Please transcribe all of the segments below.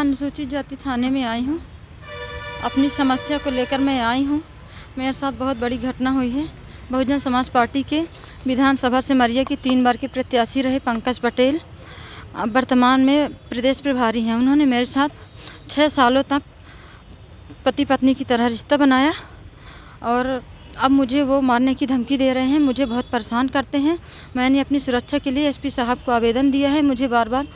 अनुसूचित जाति थाने में आई हूँ। अपनी समस्या को लेकर मैं आई हूँ। मेरे साथ बहुत बड़ी घटना हुई है। बहुजन समाज पार्टी के विधानसभा सिमरिया की 3 बार के प्रत्याशी रहे पंकज पटेल अब वर्तमान में प्रदेश प्रभारी हैं। उन्होंने मेरे साथ 6 सालों तक पति पत्नी की तरह रिश्ता बनाया और अब मुझे वो मारने की धमकी दे रहे हैं, मुझे बहुत परेशान करते हैं। मैंने अपनी सुरक्षा के लिए एसपी साहब को आवेदन दिया है। मुझे बार बार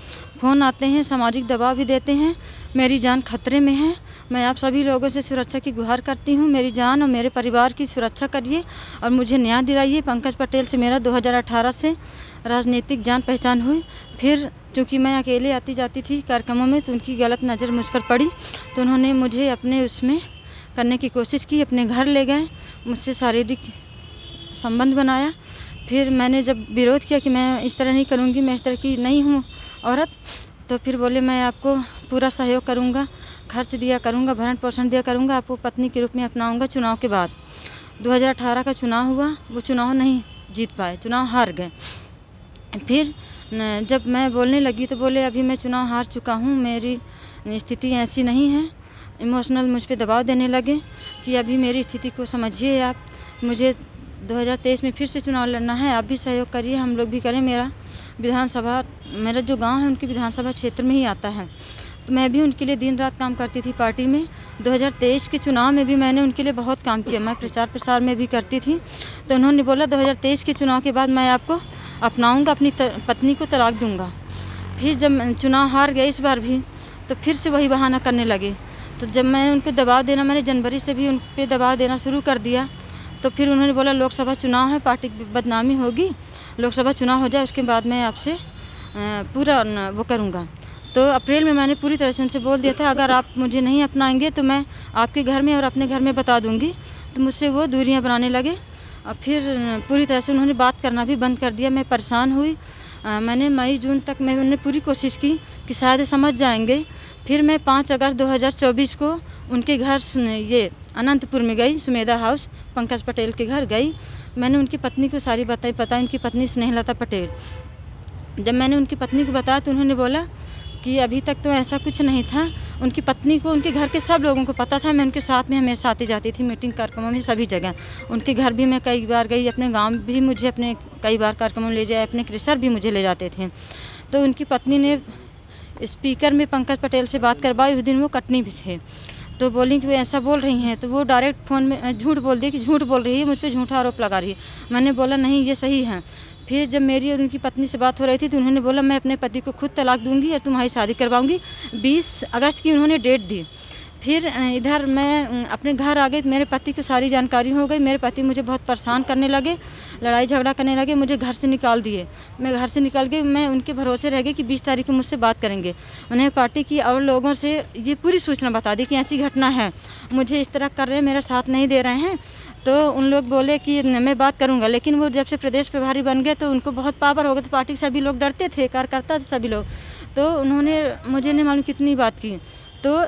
फ़ोन आते हैं, सामाजिक दबाव भी देते हैं। मेरी जान खतरे में है। मैं आप सभी लोगों से सुरक्षा की गुहार करती हूँ। मेरी जान और मेरे परिवार की सुरक्षा करिए और मुझे न्याय दिलाइए। पंकज पटेल से मेरा 2018 से राजनीतिक जान पहचान हुई। फिर चूँकि मैं अकेले आती जाती थी कार्यक्रमों में, तो उनकी गलत नज़र मुझ पर पड़ी, तो उन्होंने मुझे अपने उसमें करने की कोशिश की। अपने घर ले गए, मुझसे शारीरिक संबंध बनाया। फिर मैंने जब विरोध किया कि मैं इस तरह नहीं करूँगी, मैं इस तरह की नहीं हूँ औरत, तो फिर बोले मैं आपको पूरा सहयोग करूँगा, खर्च दिया करूँगा, भरण पोषण दिया करूँगा, आपको पत्नी के रूप में अपनाऊँगा। चुनाव के बाद 2018 का चुनाव हुआ, वो चुनाव नहीं जीत पाए, चुनाव हार गए। फिर जब मैं बोलने लगी तो बोले अभी मैं चुनाव हार चुका हूँ, मेरी स्थिति ऐसी नहीं है। इमोशनल मुझ पे दबाव देने लगे कि अभी मेरी स्थिति को समझिए आप, मुझे 2023 में फिर से चुनाव लड़ना है, आप भी सहयोग करिए, हम लोग भी करें। मेरा विधानसभा, मेरा जो गांव है उनके विधानसभा क्षेत्र में ही आता है, तो मैं भी उनके लिए दिन रात काम करती थी पार्टी में। 2023 के चुनाव में भी मैंने उनके लिए बहुत काम किया, मैं प्रचार प्रसार में भी करती थी। तो उन्होंने बोला 2023 के चुनाव के बाद मैं आपको अपनाऊँगा, अपनी पत्नी को तलाक दूँगा। फिर जब चुनाव हार गए इस बार भी, तो फिर से वही बहाना करने लगे। तो जब मैं उनको दबाव देना, मैंने जनवरी से भी उन पे दबाव देना शुरू कर दिया, तो फिर उन्होंने बोला लोकसभा चुनाव है, पार्टी की बदनामी होगी, लोकसभा चुनाव हो जाए उसके बाद मैं आपसे पूरा वो करूँगा। तो अप्रैल में मैंने पूरी तरह से उनसे बोल दिया था अगर आप मुझे नहीं अपनाएंगे तो मैं आपके घर में और अपने घर में बता दूँगी। तो मुझसे वो दूरियाँ बनाने लगे और फिर पूरी तरह से उन्होंने बात करना भी बंद कर दिया। मैं परेशान हुई। मैंने मई जून तक मैंने पूरी कोशिश की कि शायद समझ जाएंगे। फिर मैं 5 अगस्त 2024 को उनके घर ये अनंतपुर में गई, सुमेधा हाउस, पंकज पटेल के घर गई। मैंने उनकी पत्नी को सारी बातें बताई, उनकी पत्नी स्नेहलता पटेल। जब मैंने उनकी पत्नी को बताया तो उन्होंने बोला कि अभी तक तो ऐसा कुछ नहीं था। उनकी पत्नी को, उनके घर के सब लोगों को पता था। मैं उनके साथ में हमेशा आती जाती थी मीटिंग कार्यक्रमों में, सभी जगह। उनके घर भी मैं कई बार गई, अपने गांव भी मुझे अपने कई बार कार्यक्रमों में ले जाए, अपने क्रिसर भी मुझे ले जाते थे। तो उनकी पत्नी ने स्पीकर में पंकज पटेल से बात करवाई। उस दिन वो कटनी भी थे, तो बोली कि वो ऐसा बोल रही हैं, तो वो डायरेक्ट फ़ोन में झूठ बोल दी कि झूठ बोल रही है, मुझ पर झूठा आरोप लगा रही है। मैंने बोला नहीं, ये सही है। फिर जब मेरी और उनकी पत्नी से बात हो रही थी तो उन्होंने बोला मैं अपने पति को खुद तलाक दूंगी और तुम्हारी शादी करवाऊंगी। 20 अगस्त की उन्होंने डेट दी। फिर इधर मैं अपने घर आ गई तो मेरे पति को सारी जानकारी हो गई। मेरे पति मुझे बहुत परेशान करने लगे, लड़ाई झगड़ा करने लगे, मुझे घर से निकाल दिए। मैं घर से निकल गई, मैं उनके भरोसे रह गई कि 20 तारीख को मुझसे बात करेंगे। उन्हें पार्टी की और लोगों से ये पूरी सूचना बता दी कि ऐसी घटना है, मुझे इस तरह कर रहे हैं, मेरा साथ नहीं दे रहे हैं। तो उन लोग बोले कि मैं बात करूंगा, लेकिन वो जब से प्रदेश प्रभारी बन गए तो उनको बहुत पावर हो गया, तो पार्टी के सभी लोग डरते थे, कार्यकर्ता थे सभी लोग। तो उन्होंने मुझे नहीं मालूम कितनी बात की। तो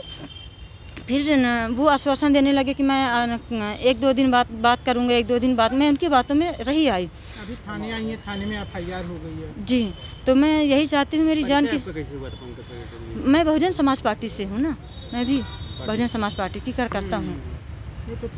फिर वो आश्वासन देने लगे कि मैं 1-2 दिन बाद बात करूंगा, 1-2 दिन बाद। मैं उनकी बातों में रही आई। अभी थाने आई हैं, थाने में FIR हो गई है जी, तो मैं यही चाहती हूँ मेरी जान की। कैसे हुआ था पंकज पटेल? मैं बहुजन समाज पार्टी से हूँ ना, मैं भी बहुजन समाज पार्टी की कार्यकर्ता हूँ। ये तो